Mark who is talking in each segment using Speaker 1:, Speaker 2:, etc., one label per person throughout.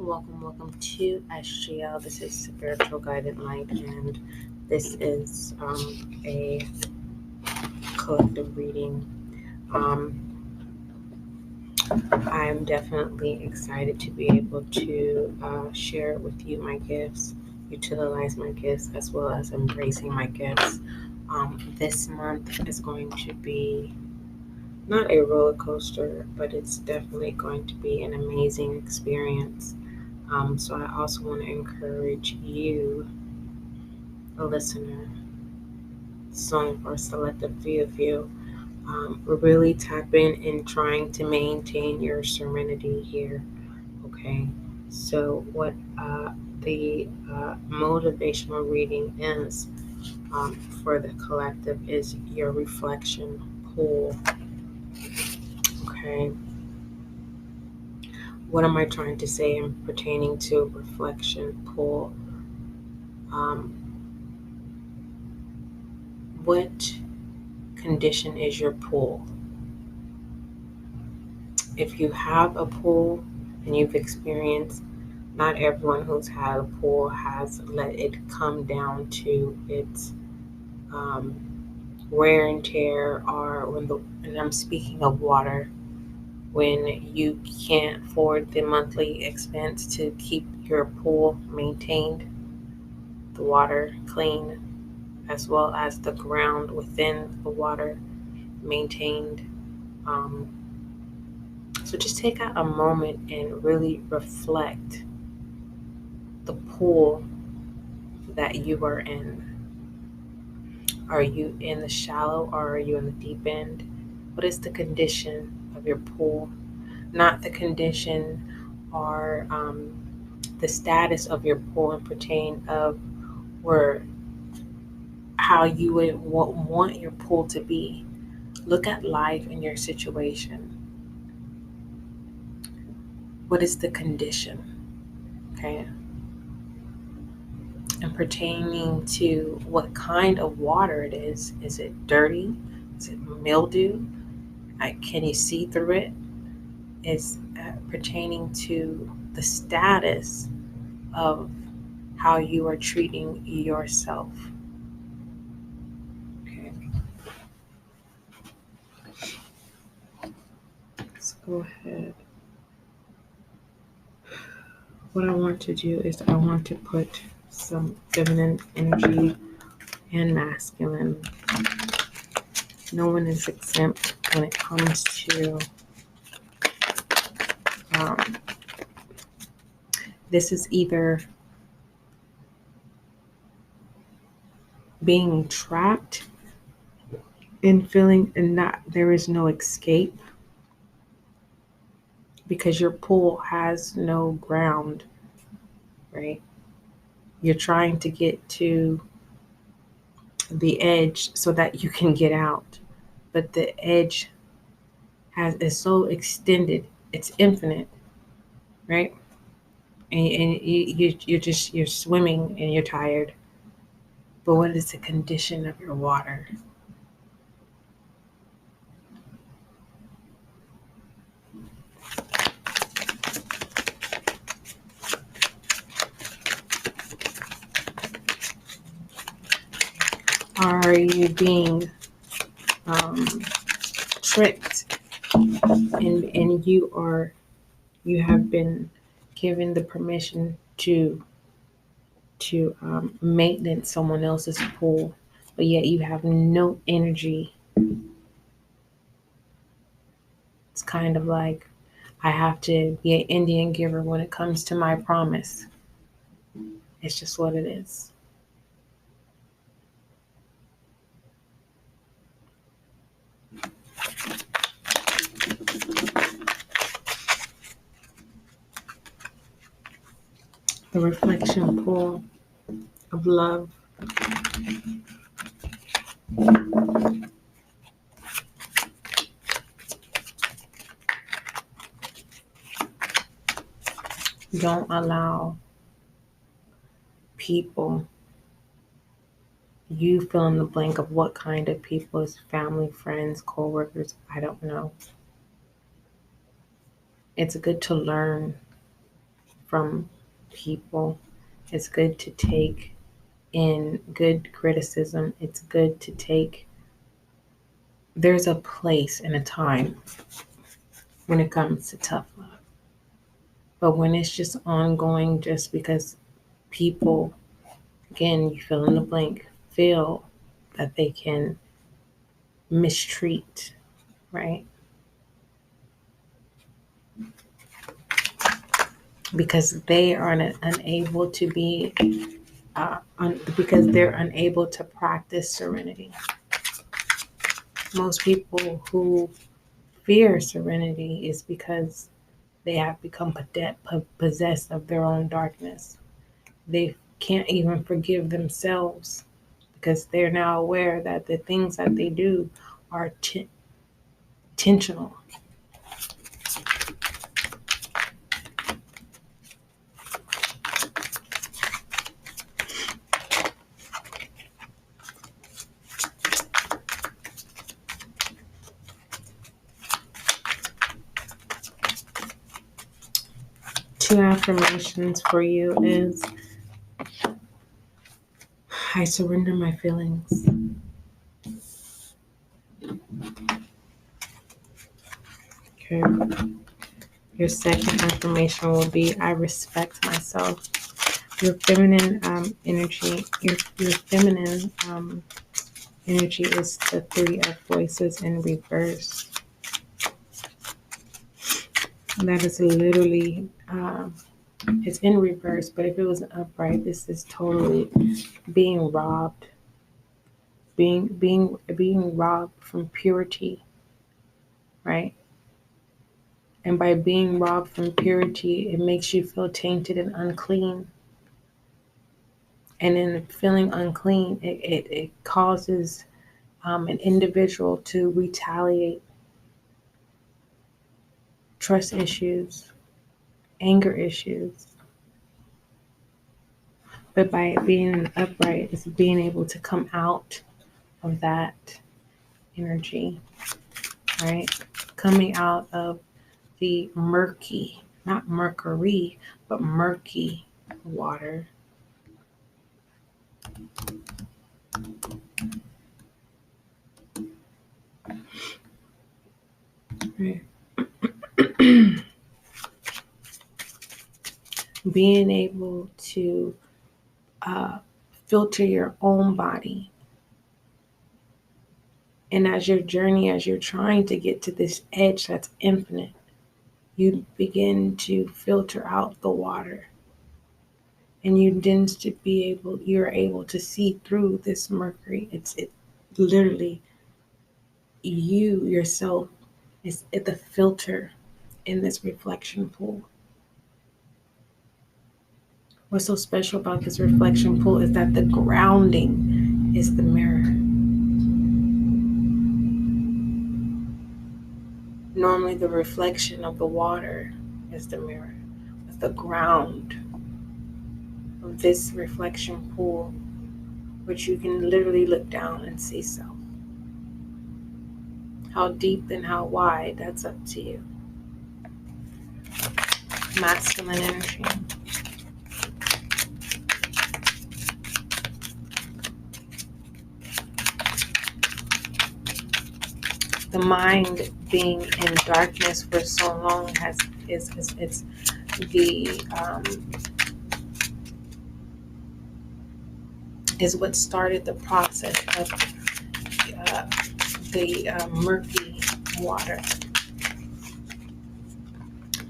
Speaker 1: Welcome to SGL. This is Spiritual Guided Light, and this is a collective reading. I'm definitely excited to be able to share with you my gifts, utilize my gifts, as well as embracing my gifts. This month is going to be not a roller coaster, but it's definitely going to be an amazing experience. So I also want to encourage you, a listener, some or selective few of you, really tap in trying to maintain your serenity here. Okay, so what the motivational reading is for the collective is your reflection pool. Okay, what am I trying to say in pertaining to reflection pool? Um, what condition is your pool? If you have a pool and you've experienced, not everyone who's had a pool has let it come down to its um, wear and tear, or and I'm speaking of water, when you can't afford the monthly expense to keep your pool maintained, the water clean, as well as the ground within the water maintained. Um, so just take out a moment and really reflect the pool that you are in. Are you in the shallow or are you in the deep end? What is the condition of your pool? Not the condition or the status of your pool and pertain of where how you would want your pool to be. Look at life in your situation. What is the condition? Okay. And pertaining to what kind of water it is it dirty? Is it mildew? Can you see through it? Is pertaining to the status of how you are treating yourself. Okay, let's go ahead. What I want to do is I want to put some feminine energy and masculine. No one is exempt when it comes to um, this is either being trapped in feeling and not there is no escape because your pool has no ground, right? You're trying to get to the edge so that you can get out, but the edge is so extended, it's infinite, right? And you're swimming and you're tired. But what is the condition of your water? Are you being um, tricked, and you have been given the permission to maintenance someone else's pool, but yet you have no energy? It's kind of like I have to be an Indian giver when it comes to my promise. It's just what it is. The reflection pool of love. Don't allow people, you fill in the blank of what kind of people is family, friends, co-workers, I don't know. It's good to learn from people. It's good to take in good criticism. It's good to take, there's a place and a time when it comes to tough love. But when it's just ongoing, just because people, again, you fill in the blank, feel that they can mistreat, right? Because they are unable to be, because they're unable to practice serenity. Most people who fear serenity is because they have become possessed of their own darkness. They can't even forgive themselves because they're now aware that the things that they do are intentional. Two affirmations for you is, I surrender my feelings. Okay. Your second affirmation will be, I respect myself. Your feminine energy, your feminine energy is the Three of Voices in reverse. That is literally, it's in reverse, but if it was upright, this is totally being robbed, being robbed from purity, right? And by being robbed from purity, it makes you feel tainted and unclean. And in feeling unclean, it causes an individual to retaliate, trust issues, anger issues. But by it being upright, it's being able to come out of that energy, right? Coming out of the murky, not mercury, but murky water. Right. Being able to filter your own body. And as you're trying to get to this edge that's infinite, you begin to filter out the water. And you're able to see through this mercury. It's literally you yourself is at the filter in this reflection pool. What's so special about this reflection pool is that the grounding is the mirror. Normally the reflection of the water is the mirror. But the ground of this reflection pool, which you can literally look down and see self. How deep and how wide, that's up to you. Masculine energy. The mind being in darkness for so long is what started the process of the murky water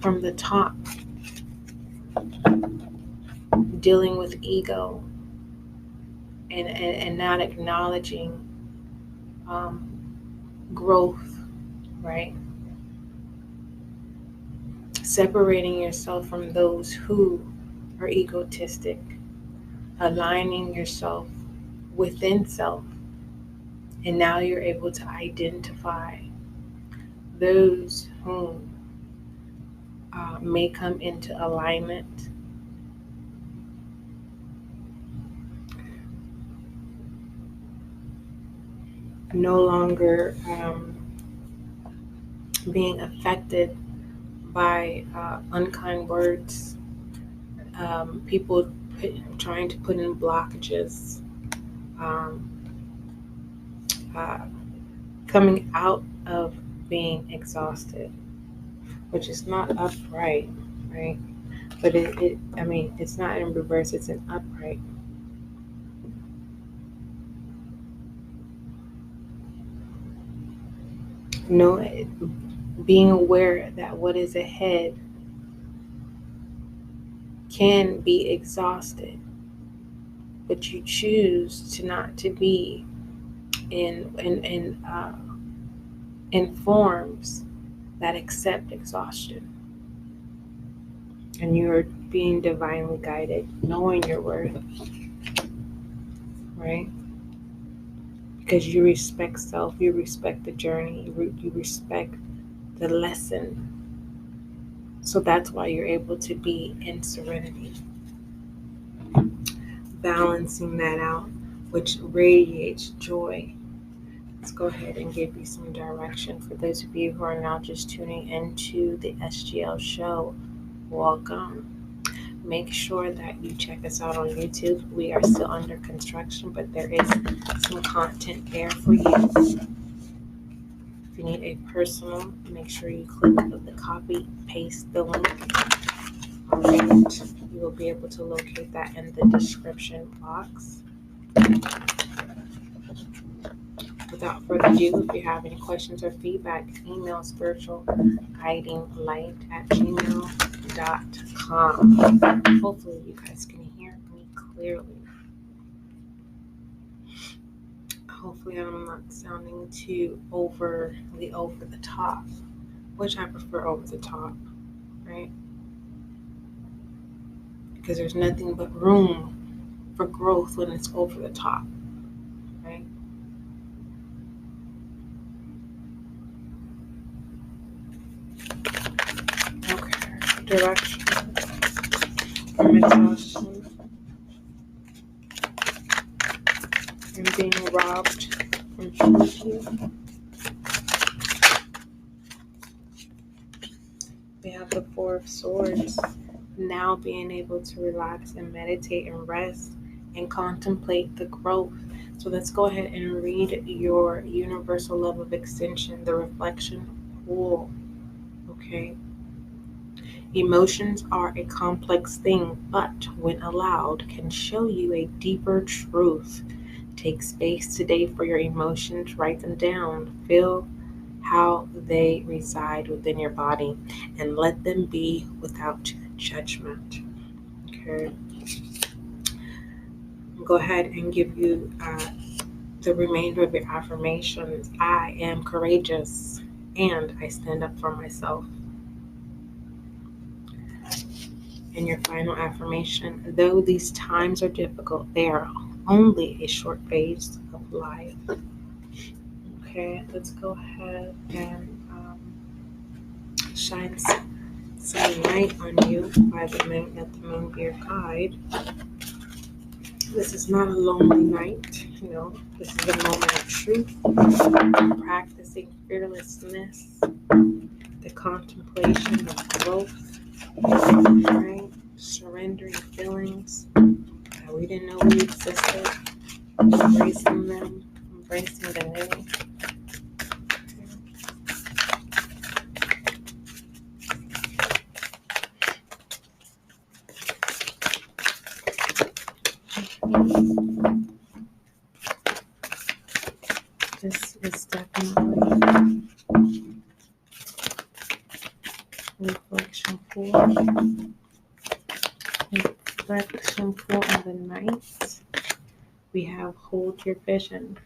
Speaker 1: from the top, dealing with ego and not acknowledging growth, right? Separating yourself from those who are egotistic, aligning yourself within self, and now you're able to identify those whom may come into alignment. No longer being affected by unkind words, people trying to put in blockages, uh, coming out of being exhausted, which is not upright, right? But it's not in reverse, it's in upright. Being aware that what is ahead can be exhausted, but you choose to not to be in forms that accept exhaustion. And you're being divinely guided, knowing your worth, right? Because you respect self, you respect the journey, you respect the lesson. So that's why you're able to be in serenity, balancing that out, which radiates joy. Let's go ahead and give you some direction. For those of you who are now just tuning into the SGL show, welcome. Make sure that you check us out on YouTube. We are still under construction, but there is some content there for you. If you need a personal, make sure you click the copy, paste the link. All right, you will be able to locate that in the description box. Without further ado, if you have any questions or feedback, email spiritualguidinglight@gmail.com. Hopefully you guys can hear me clearly. Hopefully I'm not sounding too overly over the top, which I prefer over the top, right? Because there's nothing but room for growth when it's over the top, right? Okay, direction from exhaustion and being robbed from truth. We have the Four of Swords, now being able to relax and meditate and rest and contemplate the growth. So let's go ahead and read your universal love of extension, the reflection pool. Okay. Emotions are a complex thing, but when allowed, can show you a deeper truth. Take space today for your emotions, write them down, feel how they reside within your body, and let them be without judgment. Okay. Go ahead and give you the remainder of your affirmations. I am courageous and I stand up for myself. And your final affirmation, though these times are difficult, they are only a short phase of life. Okay, let's go ahead and shine some light on you by the moon. Let the moon be your guide. This is not a lonely night, this is a moment of truth, practicing fearlessness, the contemplation of growth, right? Surrendering feelings that we didn't know we existed, embracing them, embracing the new. This is definitely reflection for the night. We have hold your vision.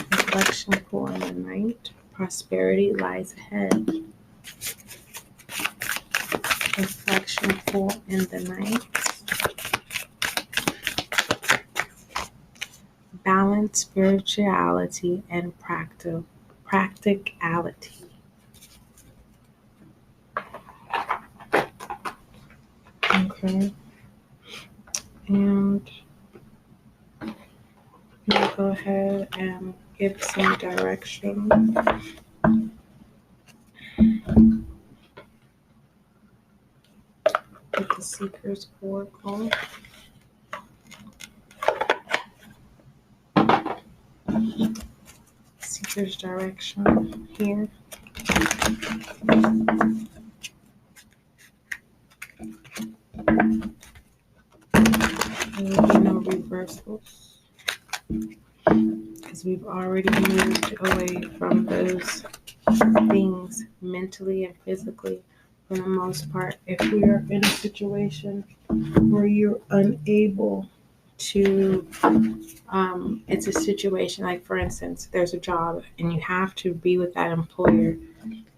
Speaker 1: Reflection for the night. Prosperity lies ahead. Reflection for in the night. Balance spirituality and practicality. Okay. And we'll go ahead and give some direction. 。Seeker's Oracle. Seeker's direction here. There will be no reversals because we've already moved away from those things mentally and physically for the most part. If we are in a situation where you're unable to, it's a situation like, for instance, there's a job and you have to be with that employer,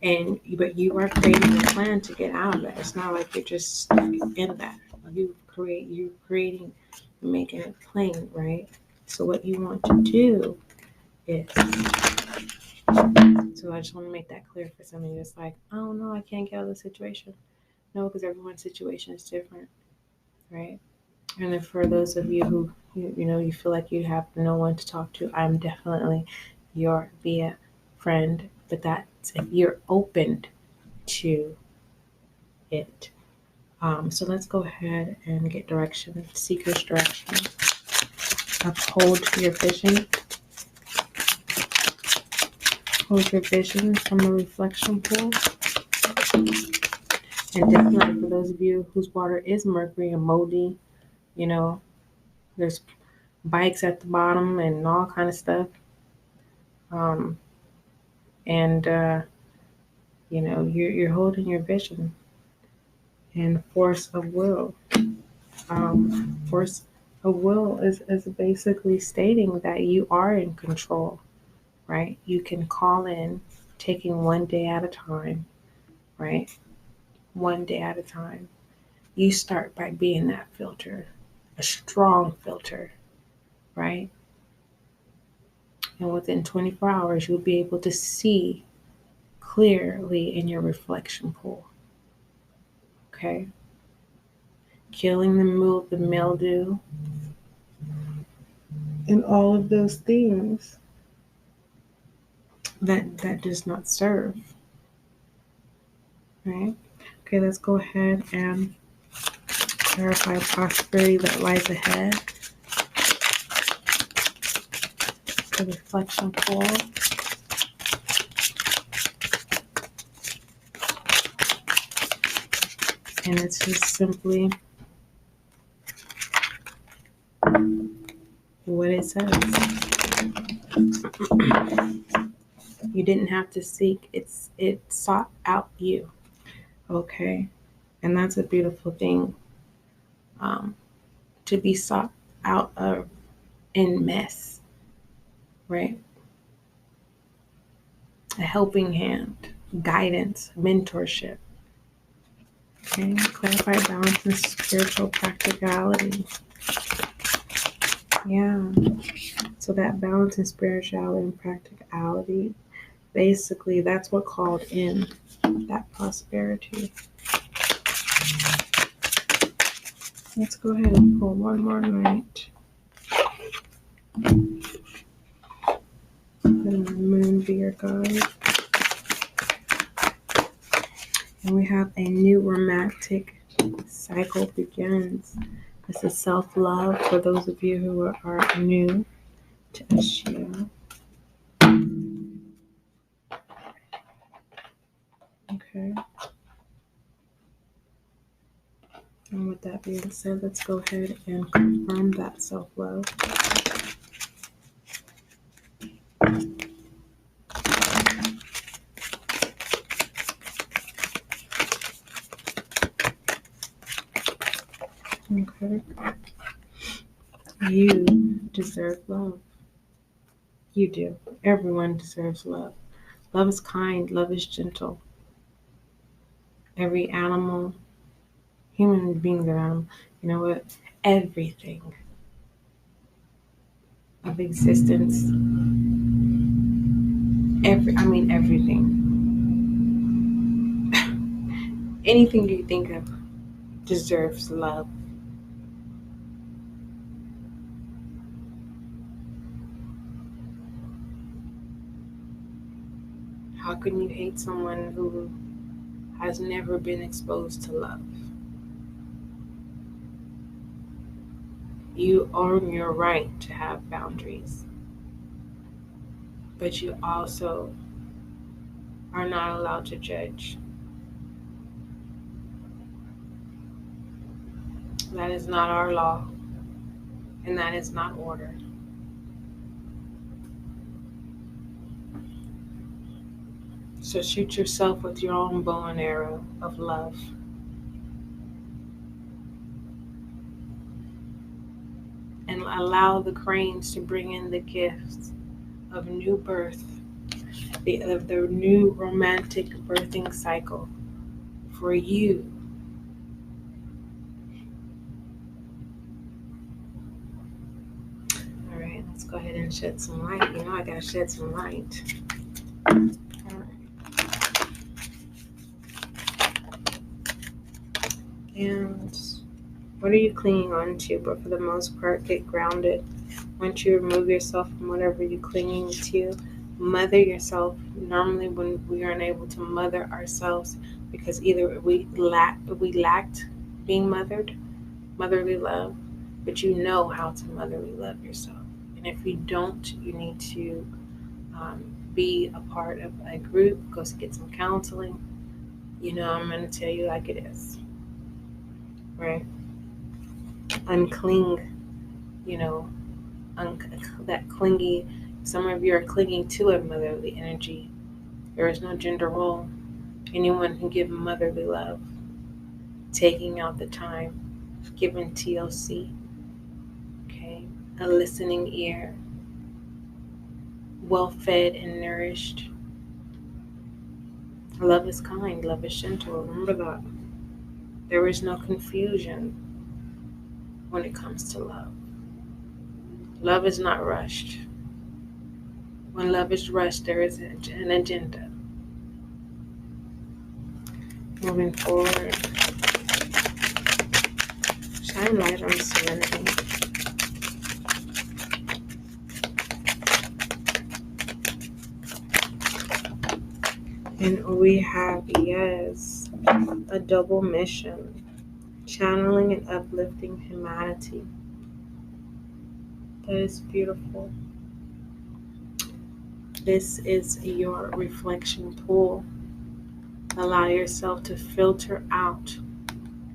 Speaker 1: but you are creating a plan to get out of it. It's not like you're just stuck in that. You're creating, making it plain, right? So what you want to do is, so I just want to make that clear for somebody that's like, oh no, I can't get out of the situation. No, because everyone's situation is different, right? And then for those of you who, you feel like you have no one to talk to, I'm definitely your via friend, but that's if you're open to it. So let's go ahead and get direction, Seeker's direction. Uphold your vision. Hold your vision from a reflection pool. And definitely for those of you whose water is Mercury and moldy, there's bikes at the bottom and all kind of stuff. You're holding your vision and force of will. Force of will is basically stating that you are in control, right? You can call in, taking one day at a time, right? One day at a time. You start by being that filter, a strong filter, right? And within 24 hours, you'll be able to see clearly in your reflection pool. Okay? Killing the mildew, and all of those things that does not serve. Right? Okay, let's go ahead and clarify prosperity that lies ahead. The reflection pool. And it's just simply what it says. You didn't have to seek, it sought out you. Okay? And that's a beautiful thing. To be sought out of in mess. Right? A helping hand, guidance, mentorship. Okay, clarify balance and spiritual practicality. Yeah. So that balance and spirituality and practicality, basically that's what called in that prosperity. Let's go ahead and pull one more night. Let the moon be your guide. And we have a new romantic cycle begins. This is self-love for those of you who are new to Ashia. Okay. And with that being said, let's go ahead and confirm that self-love. Okay. You deserve love. You do. Everyone deserves love. Love is kind. Love is gentle. Every animal, human beings are animal. You know what? Everything of existence. Everything. Anything you think of deserves love. How can you hate someone who has never been exposed to love? You own your right to have boundaries, but you also are not allowed to judge. That is not our law, and that is not order. So shoot yourself with your own bow and arrow of love. And allow the cranes to bring in the gifts of new birth, of the new romantic birthing cycle for you. All right, let's go ahead and shed some light. You know, I gotta shed some light. All right. And what are you clinging on to? But for the most part, get grounded. Once you remove yourself from whatever you're clinging to, mother yourself. Normally, when we are unable to mother ourselves, because either we lacked being mothered, motherly love, but you know how to motherly love yourself. And if you don't, you need to be a part of a group, go get some counseling. You know, I'm going to tell you like it is, right? Uncling, you know, that clingy. Some of you are clinging to a motherly energy. There is no gender role. Anyone can give motherly love. Taking out the time, giving TLC, okay? A listening ear, well fed and nourished. Love is kind, love is gentle. Remember that. There is no confusion when it comes to love. Love is not rushed. When love is rushed, there is an agenda. Moving forward, shine light on serenity. And we have, yes, a double mission, channeling and uplifting humanity. That is beautiful. This is your reflection pool. Allow yourself to filter out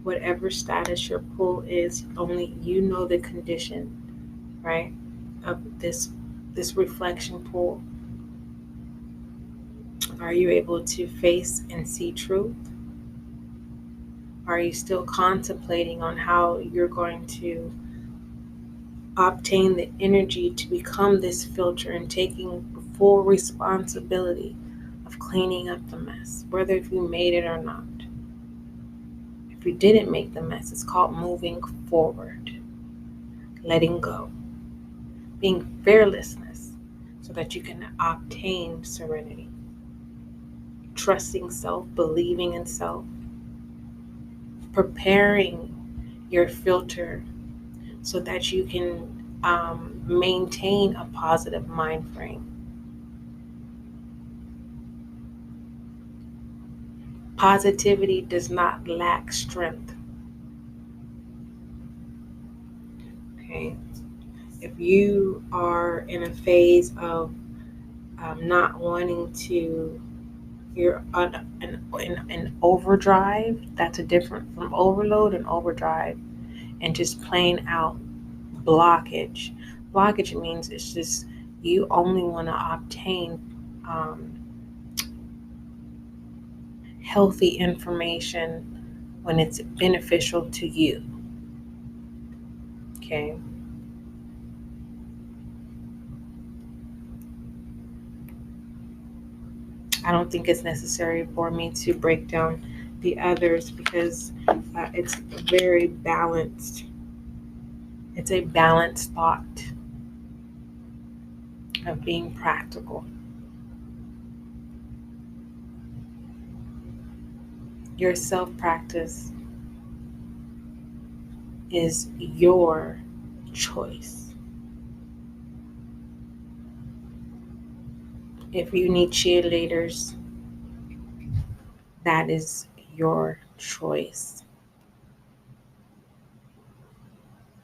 Speaker 1: whatever status your pool is. Only you know the condition, right, of this reflection pool. Are you able to face and see truth? Are you still contemplating on how you're going to obtain the energy to become this filter and taking full responsibility of cleaning up the mess, whether if you made it or not? If you didn't make the mess, it's called moving forward, letting go, being fearlessness so that you can obtain serenity, trusting self, believing in self, preparing your filter so that you can maintain a positive mind frame. Positivity does not lack strength. Okay, if you are in a phase of not wanting to, you're on an overdrive. That's a different from overload and overdrive, and just plain out blockage. Blockage means it's just you only want to obtain healthy information when it's beneficial to you. Okay. I don't think it's necessary for me to break down the others because it's very balanced. It's a balanced thought of being practical. Your self-practice is your choice. If you need cheerleaders, that is your choice.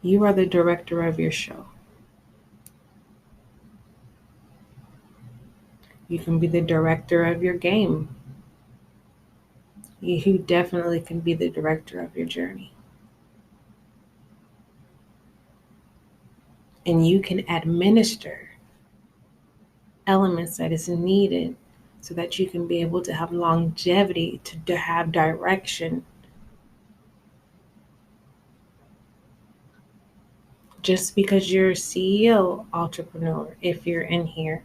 Speaker 1: You are the director of your show. You can be the director of your game. You definitely can be the director of your journey. And you can administer elements that is needed so that you can be able to have longevity, to have direction. Just because you're a CEO entrepreneur, if you're in here,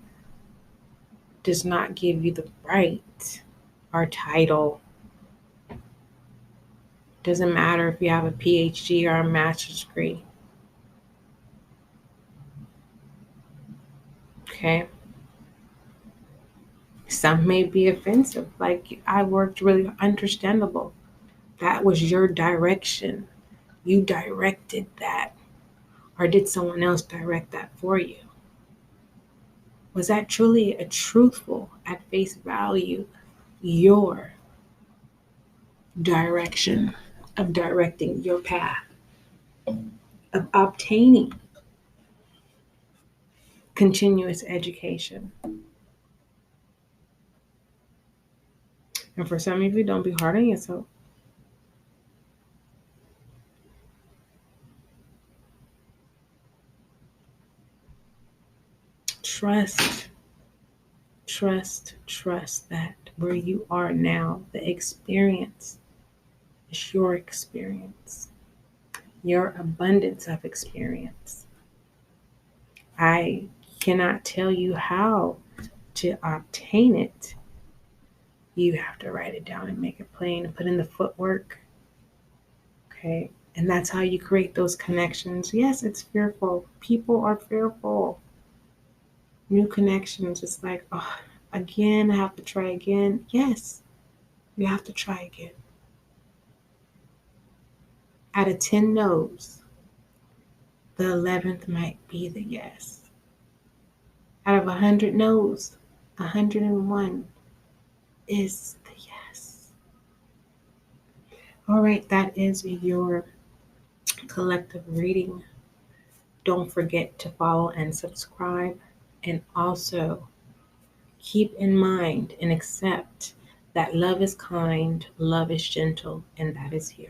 Speaker 1: does not give you the right or title. Doesn't matter if you have a PhD or a master's degree. Okay? Some may be offensive. Like, I worked really understandable. That was your direction. You directed that. Or did someone else direct that for you? Was that truly a truthful, at face value, your direction of directing your path, of obtaining continuous education? And for some of you, don't be hard on yourself. Trust, trust that where you are now, the experience is your experience, your abundance of experience. I cannot tell you how to obtain it. You have to write it down and make it plain and put in the footwork. Okay. And that's how you create those connections. Yes, it's fearful. People are fearful. New connections, it's like, oh, again, I have to try again. Yes, you have to try again. Out of 10 no's, the 11th might be the yes. Out of 100 no's, 101 is the yes. All right, that is your collective reading. Don't forget to follow and subscribe. And also keep in mind and accept that love is kind, love is gentle, and that is you.